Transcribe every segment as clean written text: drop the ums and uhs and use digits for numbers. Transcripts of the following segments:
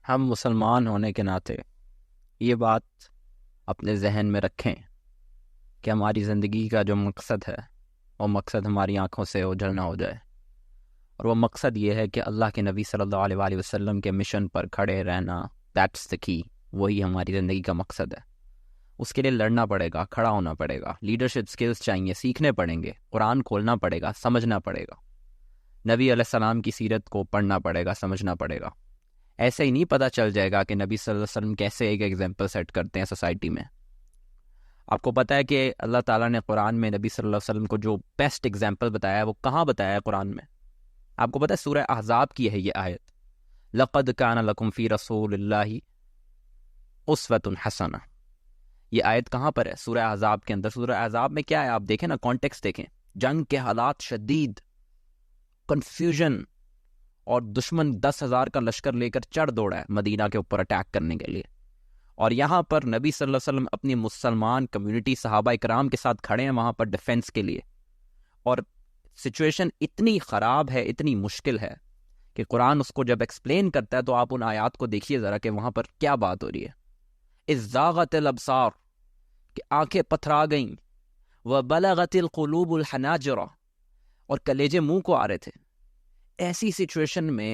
ہم مسلمان ہونے کے ناطے یہ بات اپنے ذہن میں رکھیں کہ ہماری زندگی کا جو مقصد ہے وہ مقصد ہماری آنکھوں سے اوجھل نہ ہو جائے، اور وہ مقصد یہ ہے کہ اللہ کے نبی صلی اللہ علیہ وآلہ وسلم کے مشن پر کھڑے رہنا. That's the key. وہی ہماری زندگی کا مقصد ہے. اس کے لیے لڑنا پڑے گا، کھڑا ہونا پڑے گا، لیڈرشپ سکلز چاہیے، سیکھنے پڑیں گے، قرآن کھولنا پڑے گا، سمجھنا پڑے گا، نبی علیہ السلام کی سیرت کو پڑھنا پڑے گا، سمجھنا پڑے گا. ایسے ہی نہیں پتہ چل جائے گا کہ نبی صلی اللہ علیہ وسلم کیسے ایک ایگزامپل سیٹ کرتے ہیں سوسائٹی میں. آپ کو پتہ ہے کہ اللہ تعالیٰ نے قرآن میں نبی صلی اللہ علیہ وسلم کو جو بیسٹ ایگزامپل بتایا ہے وہ کہاں بتایا ہے قرآن میں؟ آپ کو پتہ ہے سورہ احزاب کی ہے یہ آیت. لقد کان لکم فی رسول اللہ اسوۃ حسنہ. یہ آیت کہاں پر ہے؟ سورہ احزاب کے اندر. سورہ احزاب میں کیا ہے آپ دیکھیں نا، کانٹیکسٹ دیکھیں. جنگ کے حالات شدید، کنفیوژن، اور دشمن 10,000 کا لشکر لے کر چڑھ دوڑا ہے مدینہ کے اوپر اٹیک کرنے کے لیے. اور یہاں پر نبی صلی اللہ علیہ وسلم اپنی مسلمان کمیونٹی صحابہ کرام کے ساتھ کھڑے ہیں وہاں پر ڈیفنس کے لیے. اور سچویشن اتنی خراب ہے، اتنی مشکل ہے کہ قرآن اس کو جب ایکسپلین کرتا ہے تو آپ ان آیات کو دیکھیے ذرا کہ وہاں پر کیا بات ہو رہی ہے. اذ زاغت الابصار، کہ آنکھیں پتھرا گئیں، وبلغت القلوب الحناجر، اور کلیجے منہ کو آ رہے تھے. ایسی سچویشن میں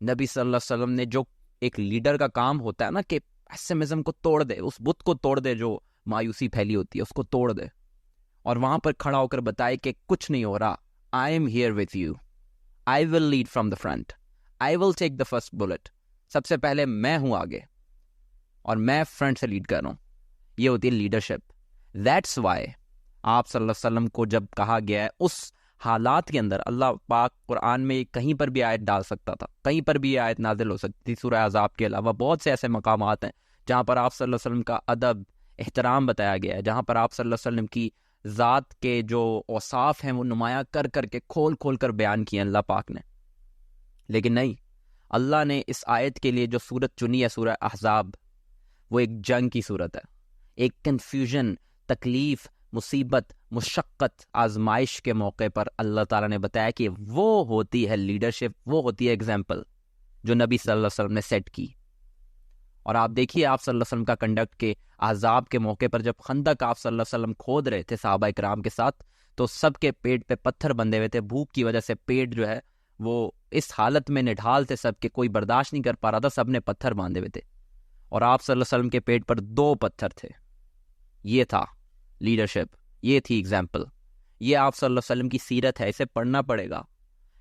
نبی صلی اللہ علیہ وسلم نے، جو ایک لیڈر کا کام ہوتا ہے نا کہ پیسمزم کو توڑ دے، اس بت کو توڑ دے جو مایوسی پھیلی ہوتی ہے اس کو توڑ دے، اور وہاں پر کھڑا ہو کر بتائے کہ کچھ نہیں ہو رہا. I am here with you. I will lead from the front. I will take the first bullet. سب سے پہلے میں ہوں آگے اور میں فرنٹ سے لیڈ کر رہا ہوں. یہ ہوتی ہے لیڈرشپ. That's why آپ صلی اللہ علیہ وسلم کو جب کہا گیا ہے اس حالات کے اندر، اللہ پاک قرآن میں کہیں پر بھی آیت ڈال سکتا تھا، کہیں پر بھی آیت نازل ہو سکتی تھی. سورہ احزاب کے علاوہ بہت سے ایسے مقامات ہیں جہاں پر آپ صلی اللہ علیہ وسلم کا ادب، احترام بتایا گیا ہے، جہاں پر آپ صلی اللہ علیہ وسلم کی ذات کے جو اوصاف ہیں وہ نمایاں کر کر کے کھول کھول کر بیان کیے اللہ پاک نے. لیکن نہیں، اللہ نے اس آیت کے لیے جو صورت چنی ہے سورہ احزاب، وہ ایک جنگ کی صورت ہے. ایک کنفیوژن، تکلیف، مصیبت، مشقت، آزمائش کے موقع پر اللہ تعالیٰ نے بتایا کہ وہ ہوتی ہے لیڈرشپ، وہ ہوتی ہے اگزامپل جو نبی صلی اللہ علیہ وسلم نے سیٹ کی. اور آپ دیکھیے آپ صلی اللہ علیہ وسلم کا کنڈکٹ کے احزاب کے موقع پر جب خندق آپ صلی اللہ علیہ وسلم کھود رہے تھے صحابہ کرام کے ساتھ، تو سب کے پیٹ پہ پتھر بندھے ہوئے تھے. بھوک کی وجہ سے پیٹ جو ہے وہ اس حالت میں نڈھال تھے سب کے، کوئی برداشت نہیں کر پا رہا تھا، سب نے پتھر باندھے ہوئے تھے. اور آپ صلی اللہ علیہ وسلم کے پیٹ پر 2 پتھر تھے. یہ تھا لیڈرشپ، یہ تھی اگزامپل. یہ آپ صلی اللہ علیہ وسلم کی سیرت ہے، اسے پڑھنا پڑے گا.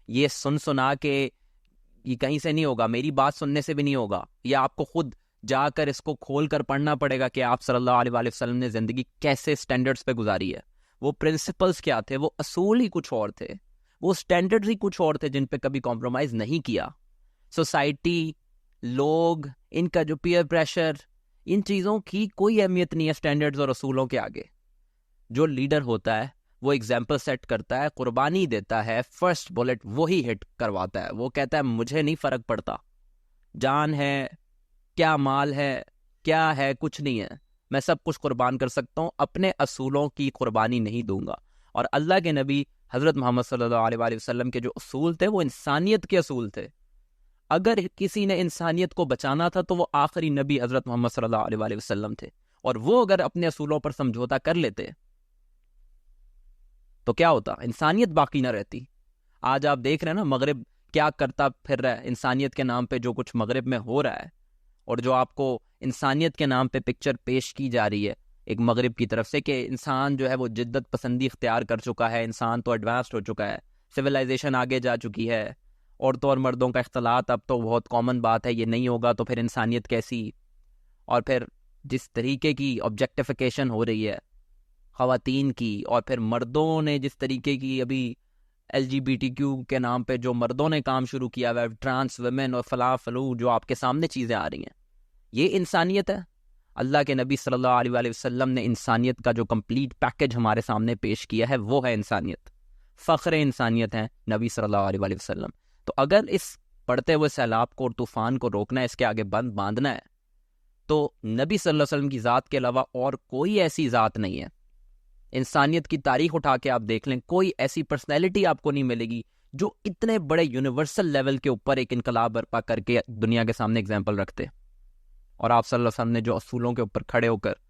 یہ سنا کے یہ کہیں سے نہیں ہوگا، میری بات سننے سے بھی نہیں ہوگا. یہ آپ کو خود جا کر اس کو کھول کر پڑھنا پڑے گا کہ آپ صلی اللہ علیہ وآلہ وسلم نے زندگی کیسے سٹینڈرڈز پہ گزاری ہے. وہ پرنسپلز کیا تھے، وہ اصول ہی کچھ اور تھے، وہ سٹینڈرڈز ہی کچھ اور تھے جن پہ کبھی کمپرومائز نہیں کیا. سوسائٹی، لوگ، ان کا جو پیئر پریشر، ان چیزوں کی کوئی اہمیت نہیں ہے سٹینڈرڈز اور اصولوں کے آگے. جو لیڈر ہوتا ہے وہ اگزامپل سیٹ کرتا ہے، قربانی دیتا ہے، فرسٹ بلٹ وہی ہٹ کرواتا ہے. وہ کہتا ہے مجھے نہیں فرق پڑتا، جان ہے، کیا مال ہے، کیا ہے، کچھ نہیں ہے، میں سب کچھ قربان کر سکتا ہوں، اپنے اصولوں کی قربانی نہیں دوں گا. اور اللہ کے نبی حضرت محمد صلی اللہ علیہ وآلہ وسلم کے جو اصول تھے وہ انسانیت کے اصول تھے. اگر کسی نے انسانیت کو بچانا تھا تو وہ آخری نبی حضرت محمد صلی اللہ علیہ وآلہ وسلم تھے. اور وہ اگر اپنے اصولوں پر سمجھوتا کر لیتے تو کیا ہوتا؟ انسانیت باقی نہ رہتی. آج آپ دیکھ رہے ہیں نا مغرب کیا کرتا پھر رہا ہے انسانیت کے نام پہ. جو کچھ مغرب میں ہو رہا ہے اور جو آپ کو انسانیت کے نام پہ پکچر پیش کی جا رہی ہے ایک مغرب کی طرف سے کہ انسان جو ہے وہ جدت پسندی اختیار کر چکا ہے، انسان تو ایڈوانسڈ ہو چکا ہے، سویلائزیشن آگے جا چکی ہے، عورتوں اور مردوں کا اختلاط اب تو بہت کامن بات ہے، یہ نہیں ہوگا تو پھر انسانیت کیسی. اور پھر جس طریقے کی آبجیکٹیفیکیشن ہو رہی ہے خواتین کی، اور پھر مردوں نے جس طریقے کی ابھی LGBTQ کے نام پہ جو مردوں نے کام شروع کیا ہے، ٹرانس ویمن اور فلاں فلو، جو آپ کے سامنے چیزیں آ رہی ہیں، یہ انسانیت ہے. اللہ کے نبی صلی اللہ علیہ وآلہ وسلم نے انسانیت کا جو کمپلیٹ پیکج ہمارے سامنے پیش کیا ہے وہ ہے انسانیت. فخر انسانیت ہے نبی صلی اللہ علیہ وآلہ وسلم. تو اگر اس پڑھتے ہوئے سیلاب کو اور طوفان کو روکنا ہے، اس کے آگے بند باندھنا ہے، تو نبی صلی اللہ علیہ وسلم کی ذات کے علاوہ اور کوئی ایسی ذات نہیں ہے. انسانیت کی تاریخ اٹھا کے آپ دیکھ لیں، کوئی ایسی پرسنالٹی آپ کو نہیں ملے گی جو اتنے بڑے یونیورسل لیول کے اوپر ایک انقلاب برپا کر کے دنیا کے سامنے اگزامپل رکھتے، اور آپ صلی اللہ علیہ وسلم نے جو اصولوں کے اوپر کھڑے ہو کر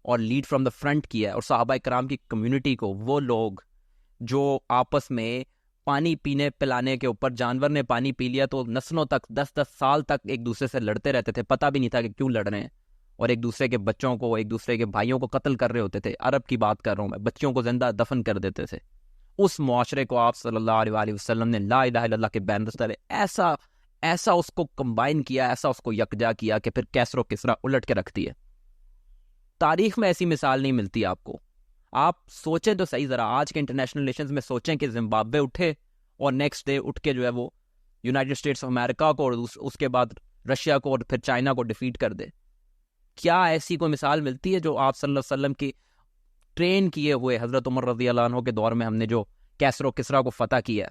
اور لیڈ فرام دا فرنٹ کیا ہے، اور صحابہ کرام کی کمیونٹی کو، وہ لوگ جو آپس میں پانی پینے پلانے کے اوپر، جانور نے پانی پی لیا تو نسلوں تک 10-10 سال تک ایک دوسرے سے لڑتے رہتے تھے، پتہ بھی نہیں تھا کہ کیوں لڑ رہے ہیں، اور ایک دوسرے کے بچوں کو، ایک دوسرے کے بھائیوں کو قتل کر رہے ہوتے تھے. عرب کی بات کر رہا ہوں میں، بچوں کو زندہ دفن کر دیتے تھے. اس معاشرے کو آپ صلی اللہ علیہ وآلہ وسلم نے لا الہ الا اللہ کے بینر تلے ایسا اس کو کمبائن کیا، ایسا اس کو یکجا کیا کہ پھر کیسر و کسرا الٹ کے رکھتی ہے. تاریخ میں ایسی مثال نہیں ملتی آپ کو. آپ سوچیں تو صحیح ذرا، آج کے انٹرنیشنل ریلیشنز میں سوچیں کہ زمبابوے اٹھے اور نیکسٹ ڈے اٹھ کے جو ہے وہ یونائٹڈ اسٹیٹس آف امریکہ کو اور اس کے بعد رشیا کو اور پھر چائنا کو ڈیفیٹ کر دے. کیا ایسی کوئی مثال ملتی ہے جو آپ صلی اللہ علیہ وسلم کی ٹرین کیے ہوئے حضرت عمر رضی اللہ عنہ کے دور میں ہم نے جو کیسر و کسرا کو فتح کیا ہے؟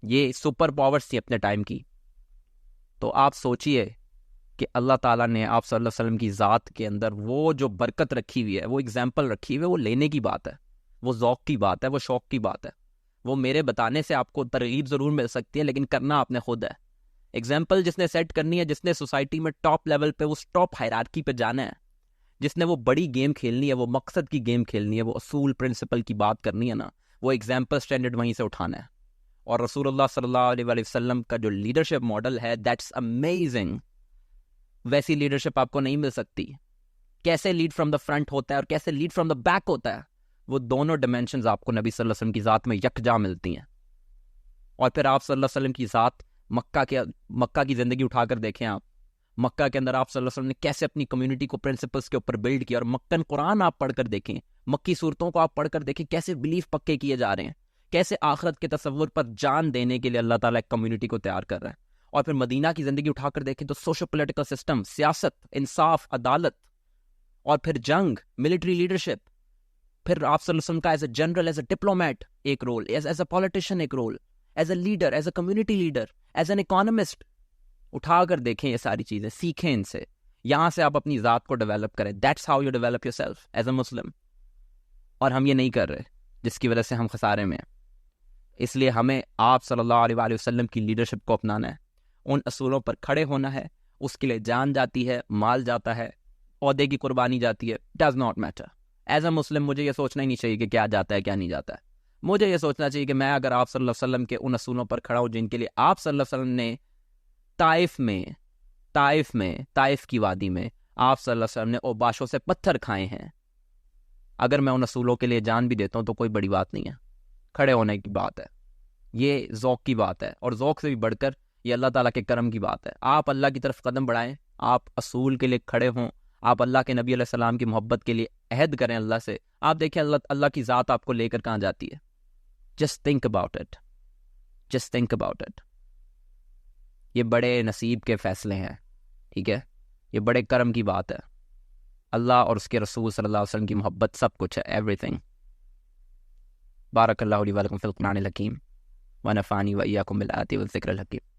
یہ سپر پاورز تھی اپنے ٹائم کی. تو آپ سوچئے کہ اللہ تعالیٰ نے آپ صلی اللہ علیہ وسلم کی ذات کے اندر وہ جو برکت رکھی ہوئی ہے، وہ اگزامپل رکھی ہوئی ہے، وہ لینے کی بات ہے، وہ ذوق کی بات ہے، وہ شوق کی بات ہے. وہ میرے بتانے سے آپ کو ترغیب ضرور مل سکتی ہے، لیکن کرنا آپ نے خود ہے. اگزامپل جس نے سیٹ کرنی ہے، جس نے سوسائٹی میں ٹاپ لیول پہ اس ٹاپ ہائرارکی پہ جانا ہے، جس نے وہ بڑی گیم کھیلنی ہے، وہ مقصد کی گیم کھیلنی ہے، وہ اصول پرنسپل کی بات کرنی ہے نا، وہ اگزامپل سٹینڈرڈ وہیں سے اٹھانا ہے. اور رسول اللہ صلی اللہ علیہ وآلہ وسلم کا جو لیڈرشپ ماڈل ہے، دیٹس امیزنگ. ویسی لیڈرشپ آپ کو نہیں مل سکتی. کیسے لیڈ فرام دا فرنٹ ہوتا ہے اور کیسے لیڈ فرام دا بیک ہوتا ہے، وہ دونوں ڈائمینشنز آپ کو نبی صلی اللہ علیہ وسلم کی ذات میں یکجا ملتی ہیں. اور پھر آپ صلی اللہ علیہ وسلم کی ذات مکہ کی زندگی اٹھا کر دیکھیں. آپ مکہ کے اندر آپ صلی اللہ علیہ وسلم نے کیسے اپنی کمیونٹی کو پرنسپلز کے اوپر بلڈ کیا، اور مکن قرآن آپ پڑھ کر دیکھیں، مکی صورتوں کو آپ پڑھ کر دیکھیں، کیسے بلیف پکے کیے جا رہے ہیں، کیسے آخرت کے تصور پر جان دینے کے لیے اللہ تعالیٰ ایک کمیونٹی کو تیار کر رہا ہے. اور پھر مدینہ کی زندگی اٹھا کر دیکھیں تو سوشو پولیٹیکل سسٹم، سیاست، انصاف، عدالت، اور پھر جنگ، ملٹری لیڈرشپ، پھر آپ صلی اللہ علیہ وسلم کا as a general, as a diplomat ایک رول، ایز اے پولیٹیشین ایک role, as a leader, as a community leader, as an economist. اٹھا کر دیکھیں یہ ساری چیزیں، سیکھیں ان سے، یہاں سے آپ اپنی ذات کو ڈیولپ کریں. That's how you develop yourself as a Muslim. اور ہم یہ نہیں کر رہے، جس کی وجہ سے ہم خسارے میں ہیں. اس لیے ہمیں آپ صلی اللہ علیہ وآلہ وسلم کی لیڈرشپ کو اپنانا ہے، ان اصولوں پر کھڑے ہونا ہے. اس کے لیے جان جاتی ہے، مال جاتا ہے، عہدے کی قربانی جاتی ہے، does not matter. As a Muslim مجھے یہ سوچنا ہی نہیں چاہیے کہ کیا جاتا ہے کیا نہیں جاتا ہے. مجھے یہ سوچنا چاہیے کہ میں اگر آپ صلی اللہ علیہ وسلم کے ان اصولوں پر کھڑا ہوں جن کے لیے آپ صلی اللہ علیہ وسلم نے طائف کی وادی میں آپ صلی اللہ علیہ وسلم نے اوباشوں سے پتھر کھائے ہیں، اگر میں ان اصولوں کے لیے جان بھی دیتا ہوں تو کوئی بڑی بات نہیں ہے. کھڑے ہونے کی بات ہے، یہ ذوق کی بات ہے، اور ذوق سے بھی بڑھ کر یہ اللہ تعالیٰ کے کرم کی بات ہے. آپ اللہ کی طرف قدم بڑھائیں، آپ اصول کے لیے کھڑے ہوں، آپ اللہ کے نبی علیہ السلام کی محبت کے لیے عہد کریں اللہ سے. آپ دیکھیں اللہ کی ذات آپ کو لے کر کہاں جاتی ہے. Just think about it, just think about it. یہ بڑے نصیب کے فیصلے ہیں، ٹھیک ہے، یہ بڑے کرم کی بات ہے. اللہ اور اس کے رسول صلی اللہ علیہ وسلم کی محبت سب کچھ ہے، ایوری تھنگ. بارک اللہ علی ولکم فی القرآن الحکیم ونفعنی وإیاکم بالآیات والذکر الحکیم.